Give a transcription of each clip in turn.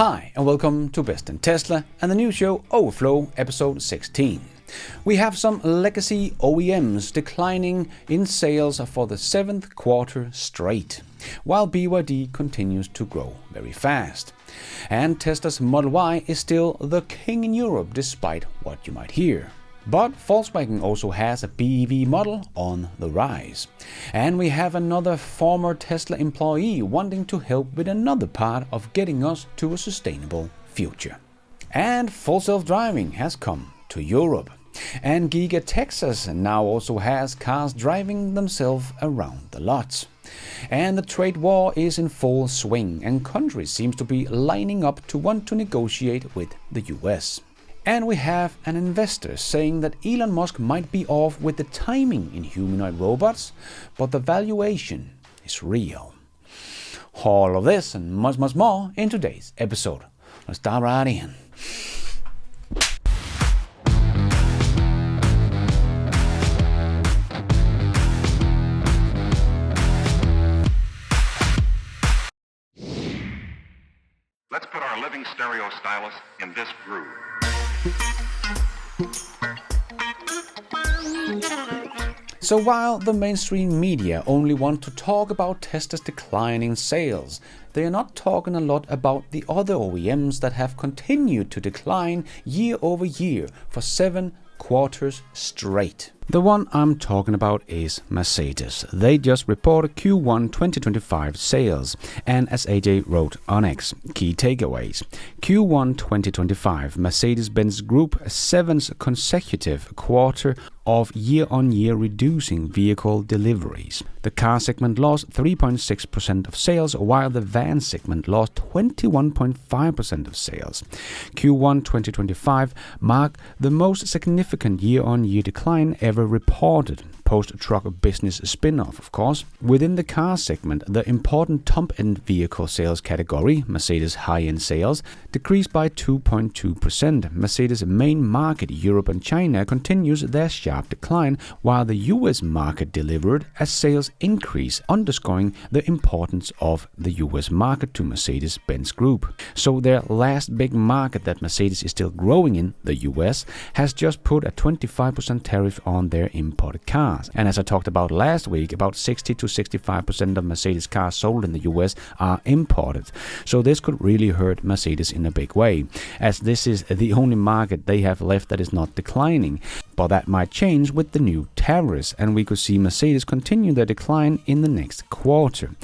Hi and welcome to Best in Tesla and the new show Overflow episode 16. We have some legacy OEMs declining in sales for the 7th quarter straight, while BYD continues to grow very fast. And Tesla's Model Y is still the king in Europe despite what you might hear. But Volkswagen also has a BEV model on the rise. And we have another former Tesla employee wanting to help with another part of getting us to a sustainable future. And full self-driving has come to Europe. And Giga Texas now also has cars driving themselves around the lots. And the trade war is in full swing and countries seem to be lining up to want to negotiate with the US. And we have an investor saying that Elon Musk might be off with the timing in humanoid robots, but the valuation is real. All of this and much more in today's episode. Let's dive right in. Let's put our living stereo stylus in this groove. So while the mainstream media only want to talk about Tesla's declining sales, they are not talking a lot about the other OEMs that have continued to decline year over year for 7 quarters straight. The one I'm talking about is Mercedes. They just reported Q1 2025 sales, and as AJ wrote on X, key takeaways. Q1 2025, Mercedes-Benz Group 7th consecutive quarter of year-on-year reducing vehicle deliveries. The car segment lost 3.6% of sales, while the van segment lost 21.5% of sales. Q1 2025 marked the most significant year-on-year decline ever reported, post-truck business spin-off of course. Within the car segment, the important top-end vehicle sales category, Mercedes high-end sales, decreased by 2.2%. Mercedes' main market, Europe and China, continues their sharp decline, while the US market delivered a sales increase, underscoring the importance of the US market to Mercedes-Benz Group. So their last big market that Mercedes is still growing in, the US, has just put a 25% tariff on their imported cars. And as I talked about last week, about 60 to 65% of Mercedes cars sold in the US are imported. So this could really hurt Mercedes in a big way, as this is the only market they have left that is not declining. But that might change with the new tariffs, and we could see Mercedes continue their decline in the next quarter.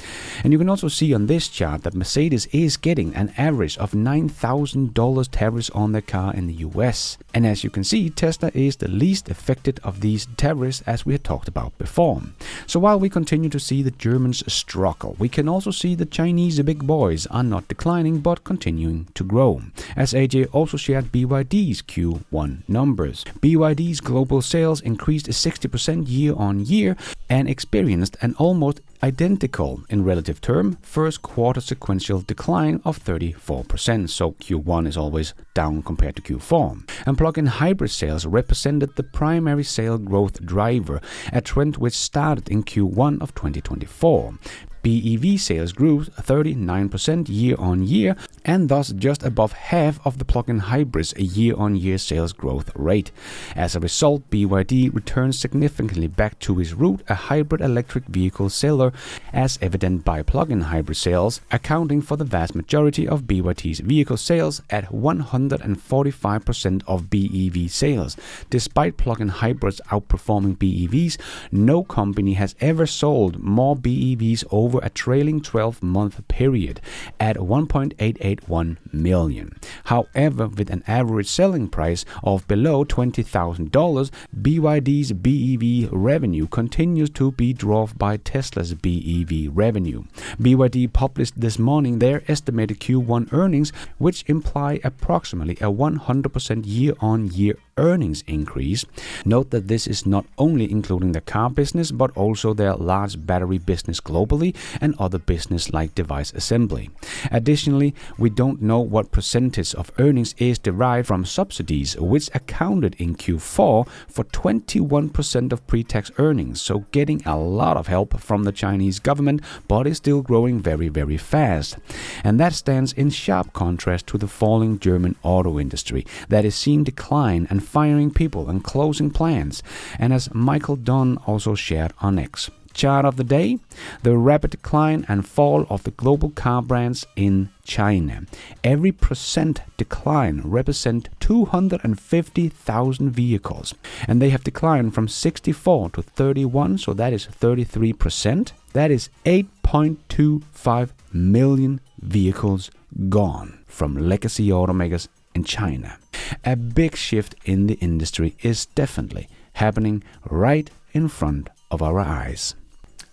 And you can also see on this chart that Mercedes is getting an average of $9,000 tariffs on their car in the US. And as you can see, Tesla is the least affected of these tariffs, as we had talked about before. So while we continue to see the Germans struggle, we can also see the Chinese big boys are not declining but continuing to grow. As AJ also shared BYD's Q1 numbers. BYD's global sales increased 60% year on year and experienced an almost identical in relative term first quarter sequential decline of 34%, so Q1 is always down compared to Q4. And plug-in hybrid sales represented the primary sale growth driver, a trend which started in Q1 of 2024. BEV sales grew 39% year-on-year, and thus just above half of the plug-in hybrids year-on-year sales growth rate. As a result, BYD returns significantly back to its root, a hybrid electric vehicle seller, as evident by plug-in hybrid sales, accounting for the vast majority of BYD's vehicle sales at 145% of BEV sales. Despite plug-in hybrids outperforming BEVs, no company has ever sold more BEVs over a trailing 12-month period at 1.881 million. However, with an average selling price of below $20,000, BYD's BEV revenue continues to be dwarfed by Tesla's BEV revenue. BYD published this morning their estimated Q1 earnings, which imply approximately a 100% year-on-year earnings increase. Note that this is not only including the car business, but also their large battery business globally and other business like device assembly. Additionally, we we don't know what percentage of earnings is derived from subsidies, which accounted in Q4 for 21% of pre-tax earnings, so getting a lot of help from the Chinese government, but is still growing very, very fast. And that stands in sharp contrast to the falling German auto industry that is seen decline and firing people and closing plants, and as Michael Dunn also shared on X. Chart of the day: the rapid decline and fall of the global car brands in China. Every percent decline represents 250,000 vehicles, and they have declined from 64 to 31, so that is 33%. That is 8.25 million vehicles gone from legacy automakers in China. A big shift in the industry is definitely happening right in front of our eyes.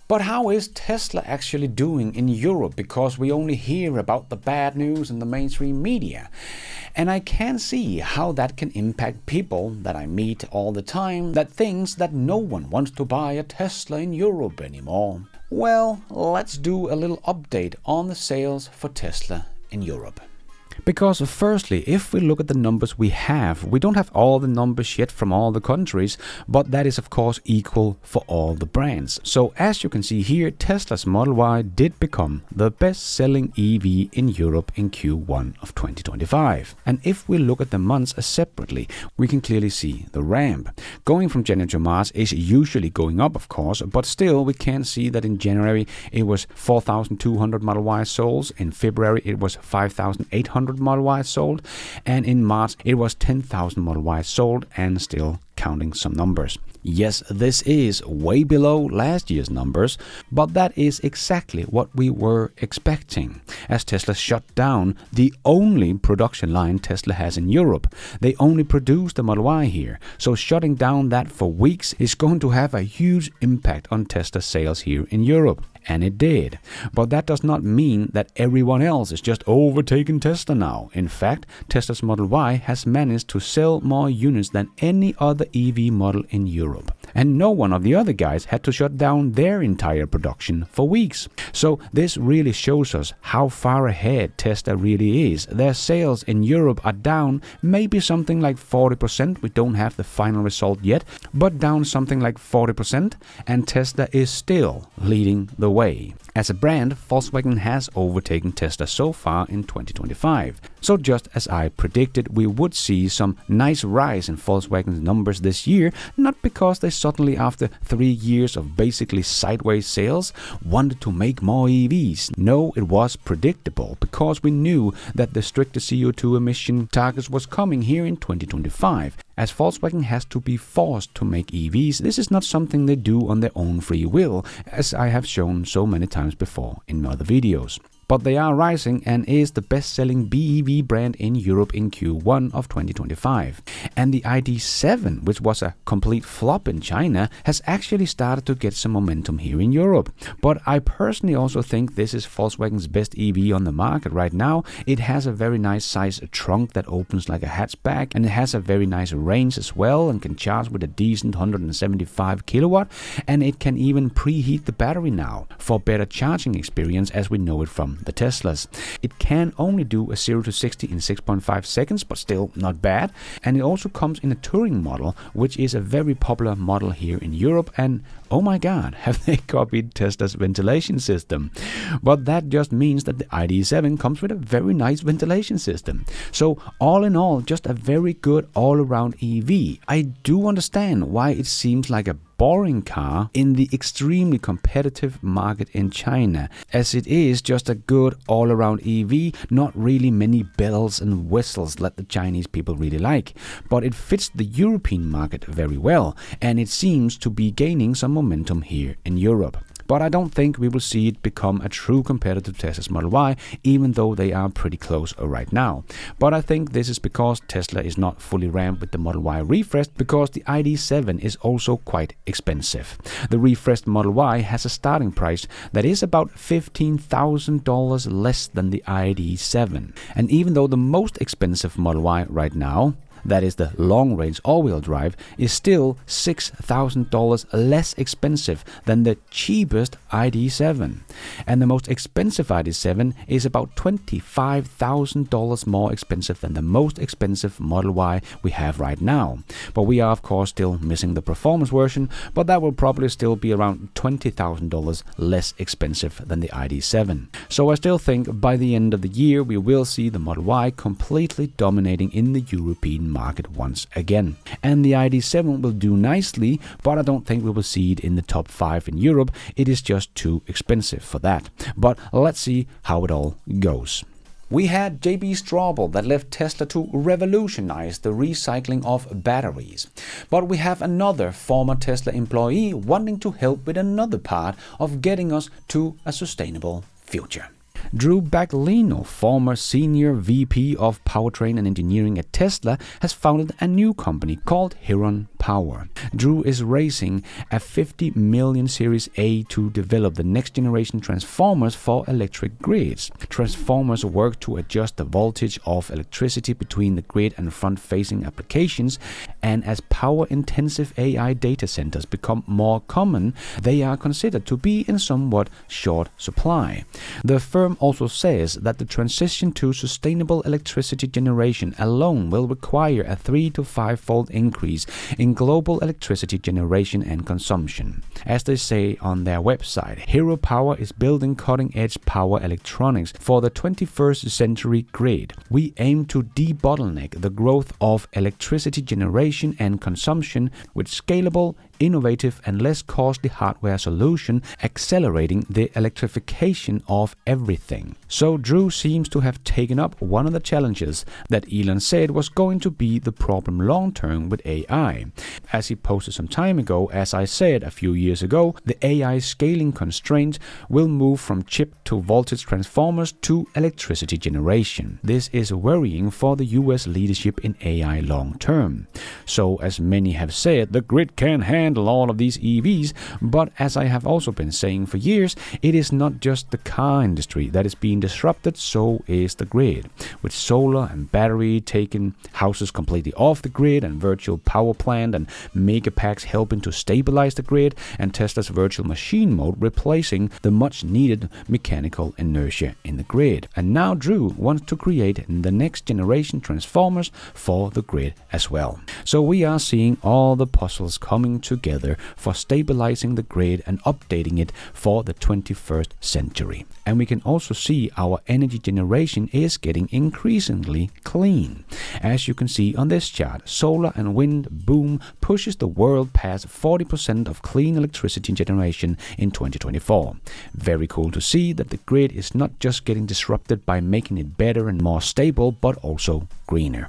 But how is Tesla actually doing in Europe? Because we only hear about the bad news in the mainstream media. And I can see how that can impact people that I meet all the time that thinks that no one wants to buy a Tesla in Europe anymore. Well, let's do a little update on the sales for Tesla in Europe. Because firstly, if we look at the numbers we don't have all the numbers yet from all the countries, but that is of course equal for all the brands. So as you can see here, Tesla's Model Y did become the best-selling EV in Europe in Q1 of 2025. And if we look at the months separately, we can clearly see the ramp. Going from January to March is usually going up, of course, but still we can see that in January it was 4,200 Model Y sold, in February it was 5,800 Model Y sold, and in March it was 10,000 Model Y sold, and still counting some numbers. Yes, this is way below last year's numbers, but that is exactly what we were expecting, as Tesla shut down the only production line Tesla has in Europe. They only produce the Model Y here, so shutting down that for weeks is going to have a huge impact on Tesla sales here in Europe. And it did. But that does not mean that everyone else is just overtaking Tesla now. In fact, Tesla's Model Y has managed to sell more units than any other EV model in Europe. And no one of the other guys had to shut down their entire production for weeks. So this really shows us how far ahead Tesla really is. Their sales in Europe are down maybe something like 40%. We don't have the final result yet, but down something like 40%. And Tesla is still leading the way. As a brand, Volkswagen has overtaken Tesla so far in 2025. So just as I predicted, we would see some nice rise in Volkswagen's numbers this year, not because they suddenly, after 3 years of basically sideways sales, wanted to make more EVs. No, it was predictable, because we knew that the stricter CO2 emission targets was coming here in 2025. As Volkswagen has to be forced to make EVs, this is not something they do on their own free will, as I have shown so many times before in other videos. But they are rising and is the best-selling BEV brand in Europe in Q1 of 2025. And the ID7, which was a complete flop in China, has actually started to get some momentum here in Europe. But I personally also think this is Volkswagen's best EV on the market right now. It has a very nice size trunk that opens like a hatchback, and it has a very nice range as well, and can charge with a decent 175 kilowatt, and it can even preheat the battery now for better charging experience as we know it from the Teslas. It can only do a 0 to 60 in 6.5 seconds, but still not bad. And it also comes in a touring model, which is a very popular model here in Europe. And oh my god, have they copied Tesla's ventilation system? But that just means that the ID7 comes with a very nice ventilation system. So all in all, just a very good all-around EV. I do understand why it seems like a boring car in the extremely competitive market in China, as it is just a good all-around EV, not really many bells and whistles that the Chinese people really like. But it fits the European market very well, and it seems to be gaining some momentum here in Europe. But I don't think we will see it become a true competitor to Tesla's Model Y, even though they are pretty close right now. But I think this is because Tesla is not fully ramped with the Model Y refresh, because the ID7 is also quite expensive. The refreshed Model Y has a starting price that is about $15,000 less than the ID7. And even though the most expensive Model Y right now, that is the long-range all-wheel drive, is still $6,000 less expensive than the cheapest ID7. And the most expensive ID7 is about $25,000 more expensive than the most expensive Model Y we have right now. But we are of course still missing the performance version, but that will probably still be around $20,000 less expensive than the ID7. So I still think by the end of the year we will see the Model Y completely dominating in the European market once again. And the ID7 will do nicely, but I don't think we will see it in the top 5 in Europe. It is just too expensive for that. But let's see how it all goes. We had JB Straubel that left Tesla to revolutionize the recycling of batteries. But we have another former Tesla employee wanting to help with another part of getting us to a sustainable future. Drew Baglino, former senior VP of Powertrain and Engineering at Tesla, has founded a new company called Heron Power. Drew is raising a $50 million Series A to develop the next generation transformers for electric grids. Transformers work to adjust the voltage of electricity between the grid and front-facing applications, and as power-intensive AI data centers become more common, they are considered to be in somewhat short supply. The firm also says that the transition to sustainable electricity generation alone will require a 3 to 5-fold increase in global electricity generation and consumption. As they say on their website, Hero Power is building cutting-edge power electronics for the 21st century grid. We aim to debottleneck the growth of electricity generation and consumption with scalable, innovative and less costly hardware solution, accelerating the electrification of everything. So Drew seems to have taken up one of the challenges that Elon said was going to be the problem long term with AI. As he posted some time ago, as I said a few years ago, the AI scaling constraint will move from chip to voltage transformers to electricity generation. This is worrying for the US leadership in AI long term. So as many have said, the grid can handle all of these EVs, but as I have also been saying for years, it is not just the car industry that is being disrupted, so is the grid. With solar and battery taking houses completely off the grid and virtual power plant and megapacks helping to stabilize the grid, and Tesla's virtual machine mode replacing the much needed mechanical inertia in the grid. And now Drew wants to create the next generation transformers for the grid as well. So we are seeing all the puzzles coming together for stabilizing the grid and updating it for the 21st century. And we can also see our energy generation is getting increasingly clean. As you can see on this chart, solar and wind boom pushes the world past 40% of clean electricity generation in 2024. Very cool to see that the grid is not just getting disrupted by making it better and more stable, but also greener.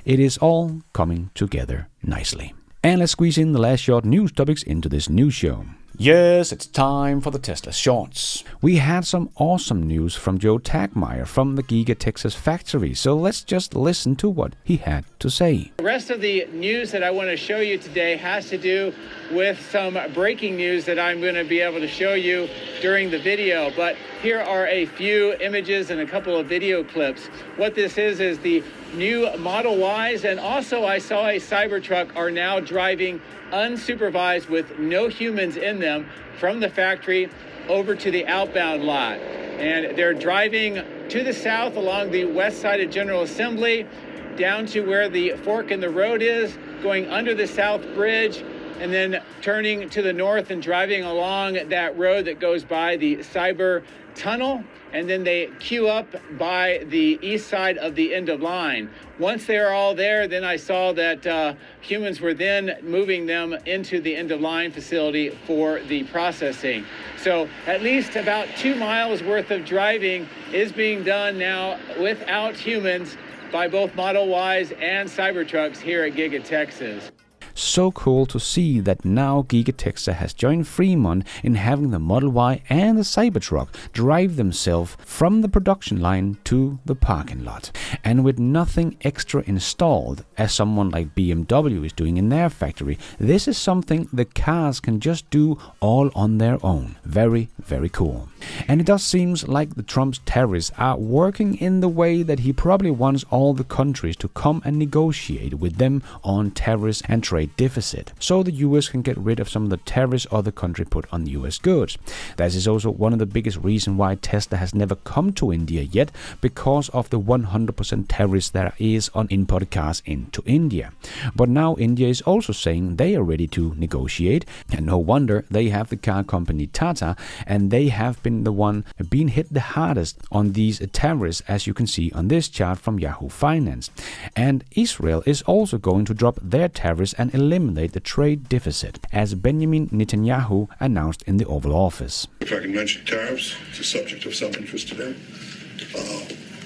It is all coming together nicely. And let's squeeze in the last short news topics into this news show. Yes, it's time for the Tesla Shorts. We had some awesome news from Joe Tagmeyer from the Giga Texas factory, so let's just listen to what he had to say. The rest of the news that I want to show you today has to do with some breaking news that I'm going to be able to show you during the video, but here are a few images and a couple of video clips. What this is the new Model Ys, and also I saw a Cybertruck are now driving unsupervised with no humans in them from the factory over to the outbound lot. And they're driving to the south along the west side of General Assembly, down to where the fork in the road is, going under the South Bridge, and then turning to the north and driving along that road that goes by the Cyber Tunnel, and then they queue up by the east side of the end of line. Once they are all there, then I saw that humans were then moving them into the end of line facility for the processing. So at least about 2 miles worth of driving is being done now without humans by both Model Ys and Cybertrucks here at Giga Texas. So cool to see that now Giga Texas has joined Fremont in having the Model Y and the Cybertruck drive themselves from the production line to the parking lot. And with nothing extra installed, as someone like BMW is doing in their factory, this is something the cars can just do all on their own. Very, very cool. And it does seem like the Trump's tariffs are working in the way that he probably wants all the countries to come and negotiate with them on tariffs and trade deficit, so the US can get rid of some of the tariffs other countries put on US goods. That is also one of the biggest reasons why Tesla has never come to India yet, because of the 100% tariffs there is on imported cars into India. But now India is also saying they are ready to negotiate, and no wonder. They have the car company Tata, and they have been the one being hit the hardest on these tariffs, as you can see on this chart from Yahoo Finance. And Israel is also going to drop their tariffs and eliminate the trade deficit, as Benjamin Netanyahu announced in the Oval Office. If I can mention tariffs, it's a subject of some interest today.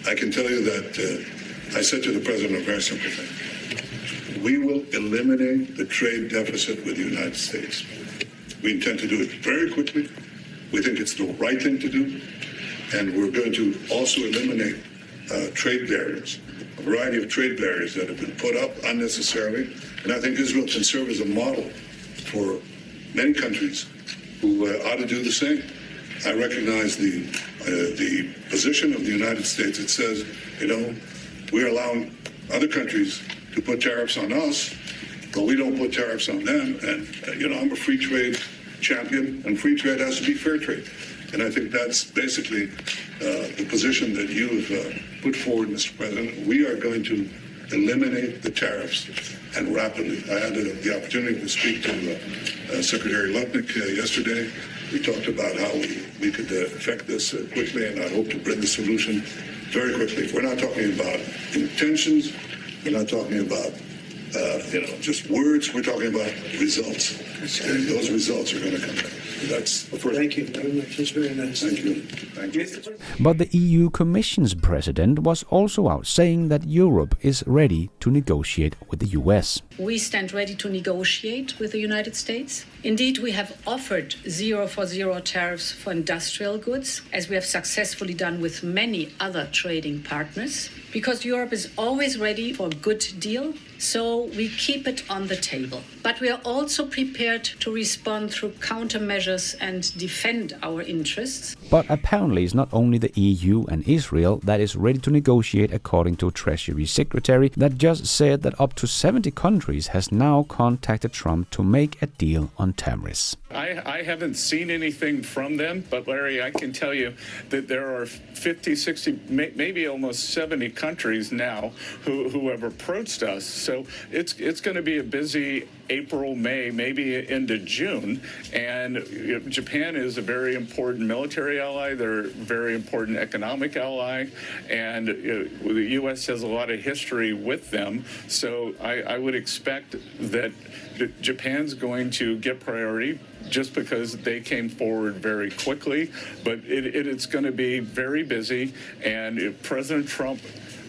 I can tell you that I said to the President a very simple thing. We will eliminate the trade deficit with the United States. We intend to do it very quickly. We think it's the right thing to do. And we're going to also eliminate trade barriers, a variety of trade barriers that have been put up unnecessarily. And I think Israel can serve as a model for many countries who ought to do the same. I recognize the position of the United States. It says, we're allowing other countries to put tariffs on us, but we don't put tariffs on them. And, I'm a free trade champion, and free trade has to be fair trade. And I think that's basically the position that you have put forward, Mr. President. We are going to eliminate the tariffs, and rapidly. I had the opportunity to speak to Secretary Lutnick yesterday. We talked about how we could affect this quickly, and I hope to bring the solution very quickly. We're not talking about intentions. We're not talking about just words. We're talking about results. And those results are going to come back. That's the first. Thank you very much. It's very nice. Thank you. Thank you. But the EU Commission's president was also out saying that Europe is ready to negotiate with the US. We stand ready to negotiate with the United States. Indeed, we have offered 0 for 0 tariffs for industrial goods, as we have successfully done with many other trading partners, because Europe is always ready for a good deal, so we keep it on the table. But we are also prepared to respond through countermeasures and defend our interests. But apparently it's not only the EU and Israel that is ready to negotiate, according to Treasury Secretary, that just said that up to 70 countries has now contacted Trump to make a deal on tariffs. I haven't seen anything from them, but Larry, I can tell you that there are 50, 60, maybe almost 70 countries now who have approached us. So it's going to be a busy April, May, maybe into June. And Japan is a very important military ally. They're a very important economic ally. And the U.S. has a lot of history with them. So I would expect that Japan's going to get priority just because they came forward very quickly. But it's going to be very busy. And if President Trump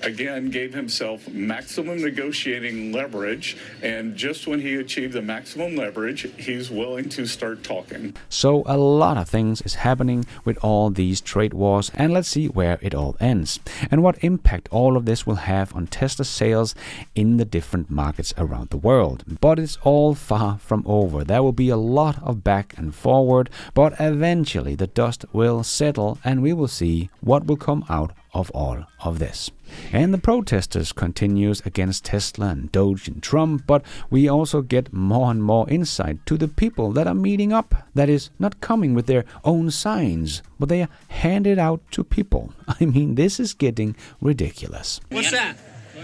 again gave himself maximum negotiating leverage, and just when he achieved the maximum leverage, he's willing to start talking. So a lot of things is happening with all these trade wars, and let's see where it all ends and what impact all of this will have on Tesla sales in the different markets around the world. But it's all far from over. There will be a lot of back and forward, but eventually the dust will settle and we will see what will come out of all of this. And the protesters continues against Tesla and Doge and Trump, but we also get more and more insight to the people that are meeting up, that is not coming with their own signs, but they are handed out to people. I mean, this is getting ridiculous. What's that?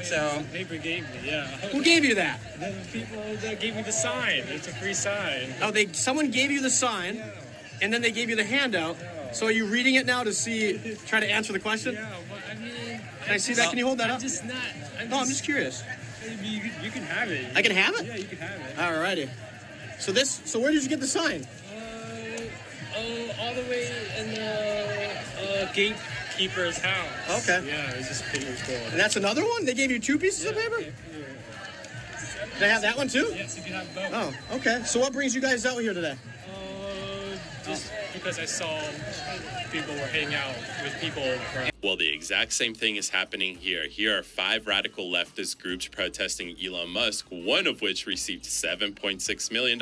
So neighbor gave me, yeah. Who gave you that? The people that gave me the sign. It's a free sign. Oh, someone gave you the sign, and then they gave you the handout. So are you reading it now to try to answer the question? Yeah, but I mean... Can I see that? Can you hold that up? I'm just curious. You can have it. I can have it? Yeah, you can have it. Alrighty. So where did you get the sign? All the way in the gatekeeper's house. Okay. Yeah, it's just paper store. And that's another one? They gave you 2 pieces of paper? Yeah. They have that one too? Yes, you can have both. Oh, okay. So what brings you guys out here today? Just because I saw people were hanging out with people from... Well, the exact same thing is happening here. Here are 5 radical leftist groups protesting Elon Musk, one of which received $7.6 million,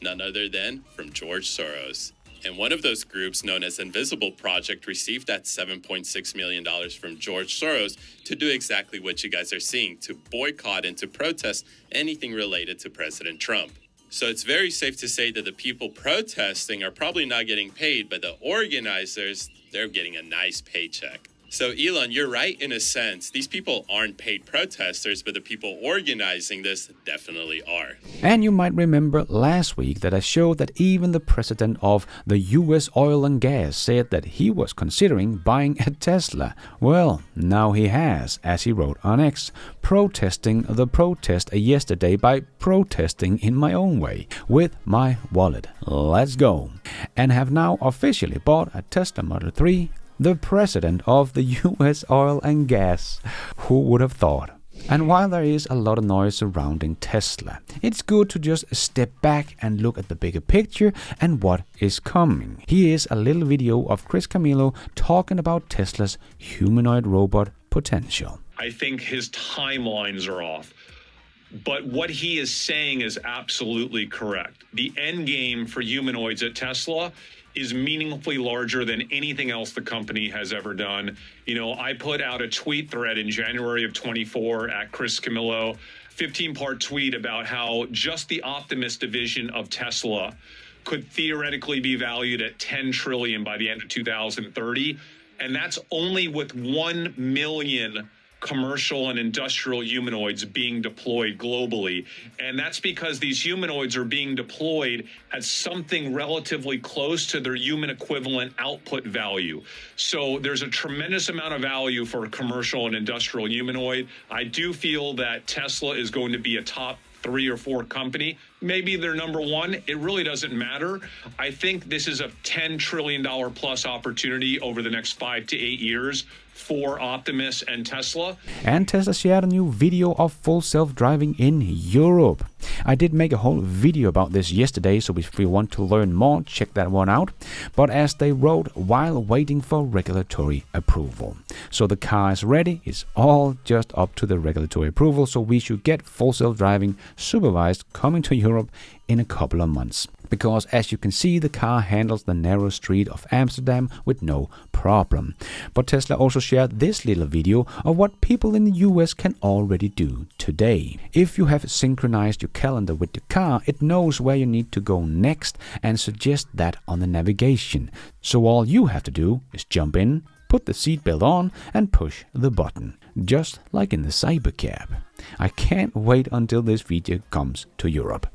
none other than from George Soros. And one of those groups, known as Invisible Project, received that $7.6 million from George Soros to do exactly what you guys are seeing, to boycott and to protest anything related to President Trump. So it's very safe to say that the people protesting are probably not getting paid, but the organizers, they're getting a nice paycheck. So Elon, you're right in a sense. These people aren't paid protesters, but the people organizing this definitely are. And you might remember last week that I showed that even the president of the US Oil and Gas said that he was considering buying a Tesla. Well, now he has, as he wrote on X, protesting the protest yesterday by protesting in my own way, with my wallet. Let's go. And have now officially bought a Tesla Model 3. The president of the US Oil and Gas. Who would have thought? And while there is a lot of noise surrounding Tesla, it's good to just step back and look at the bigger picture and what is coming. Here is a little video of Chris Camillo talking about Tesla's humanoid robot potential. I think his timelines are off. But what he is saying is absolutely correct. The end game for humanoids at Tesla is meaningfully larger than anything else the company has ever done. You know, I put out a tweet thread in January of 24 at Chris Camillo, 15-part tweet about how just the Optimus division of Tesla could theoretically be valued at $10 trillion by the end of 2030. And that's only with 1 million commercial and industrial humanoids being deployed globally. And that's because these humanoids are being deployed at something relatively close to their human equivalent output value. So there's a tremendous amount of value for a commercial and industrial humanoid. I do feel that Tesla is going to be a top 3 or 4 company. Maybe they're number 1. It really doesn't matter. I think this is a $10 trillion plus opportunity over the next 5 to 8 years for Optimus and Tesla. And Tesla shared a new video of full self-driving in Europe. I did make a whole video about this yesterday, so if you want to learn more, check that one out. But as they wrote, while waiting for regulatory approval. So the car is ready, it's all just up to the regulatory approval, so we should get full self-driving supervised coming to Europe in a couple of months. Because as you can see, the car handles the narrow street of Amsterdam with no problem. But Tesla also shared this little video of what people in the US can already do today. If you have synchronized your calendar with the car, it knows where you need to go next and suggests that on the navigation. So all you have to do is jump in, put the seatbelt on and push the button, just like in the Cybercab. I can't wait until this feature comes to Europe.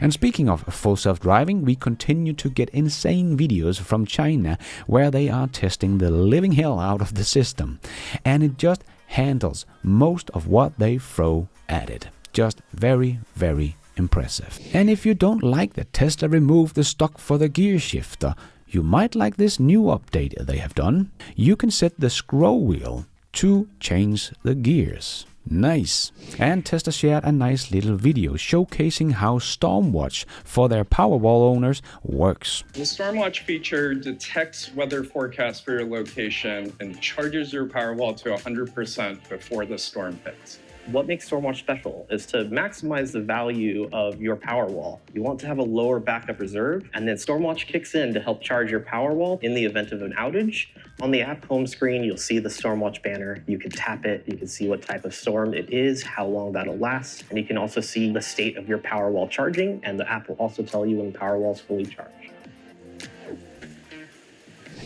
And speaking of full self-driving, we continue to get insane videos from China where they are testing the living hell out of the system. And it just handles most of what they throw at it. Just very, very impressive. And if you don't like that Tesla removed the stock for the gear shifter, you might like this new update they have done. You can set the scroll wheel to change the gears. Nice. And Tesla shared a nice little video showcasing how Stormwatch for their Powerwall owners works. The Stormwatch feature detects weather forecasts for your location and charges your Powerwall to 100% before the storm hits. What makes Stormwatch special is to maximize the value of your Powerwall. You want to have a lower backup reserve, and then Stormwatch kicks in to help charge your Powerwall in the event of an outage. On the app home screen, you'll see the Stormwatch banner. You can tap it, you can see what type of storm it is, how long that'll last, and you can also see the state of your Powerwall charging, and the app will also tell you when the Powerwall's fully charged.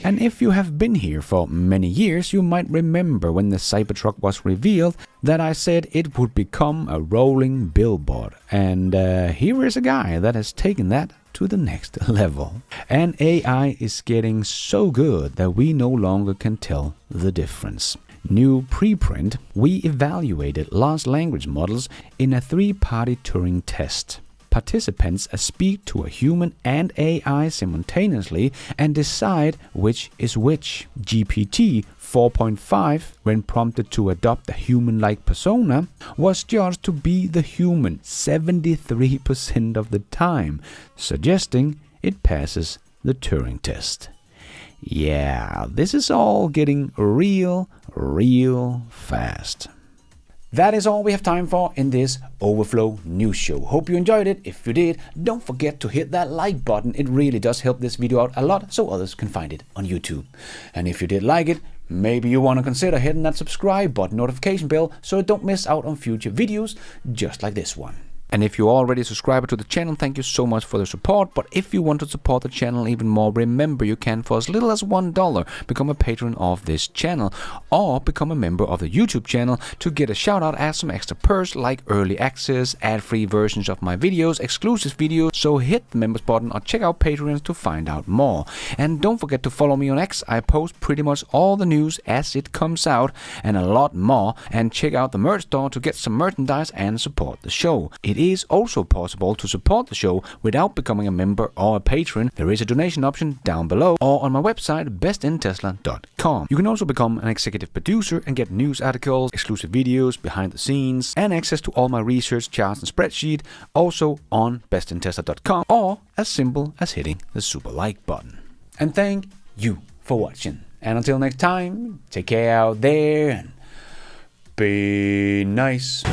And if you have been here for many years, you might remember when the Cybertruck was revealed that I said it would become a rolling billboard. And here is a guy that has taken that to the next level. And AI is getting so good that we no longer can tell the difference. New preprint, we evaluated large language models in a 3-party Turing test. participants speak to a human and AI simultaneously and decide which is which. GPT 4.5, when prompted to adopt a human-like persona, was judged to be the human 73% of the time, suggesting it passes the Turing test. Yeah, this is all getting real fast. That is all we have time for in this Overflow News Show. Hope you enjoyed it. If you did, don't forget to hit that like button. It really does help this video out a lot so others can find it on YouTube. And if you did like it, maybe you want to consider hitting that subscribe button, notification bell, so you don't miss out on future videos just like this one. And if you're already a subscriber to the channel, thank you so much for the support. But if you want to support the channel even more, remember you can, for as little as $1, become a patron of this channel, or become a member of the YouTube channel to get a shout out as some extra perks like early access, ad-free versions of my videos, exclusive videos. So hit the members button or check out Patreon to find out more. And don't forget to follow me on X. I post pretty much all the news as it comes out and a lot more. And check out the merch store to get some merchandise and support the show. It is also possible to support the show without becoming a member or a patron. There is a donation option down below or on my website bestintesla.com. You can also become an executive producer and get news articles, exclusive videos, behind the scenes, and access to all my research charts and spreadsheet also on bestintesla.com, or as simple as hitting the super like button. And thank you for watching. And until next time, take care out there and be nice.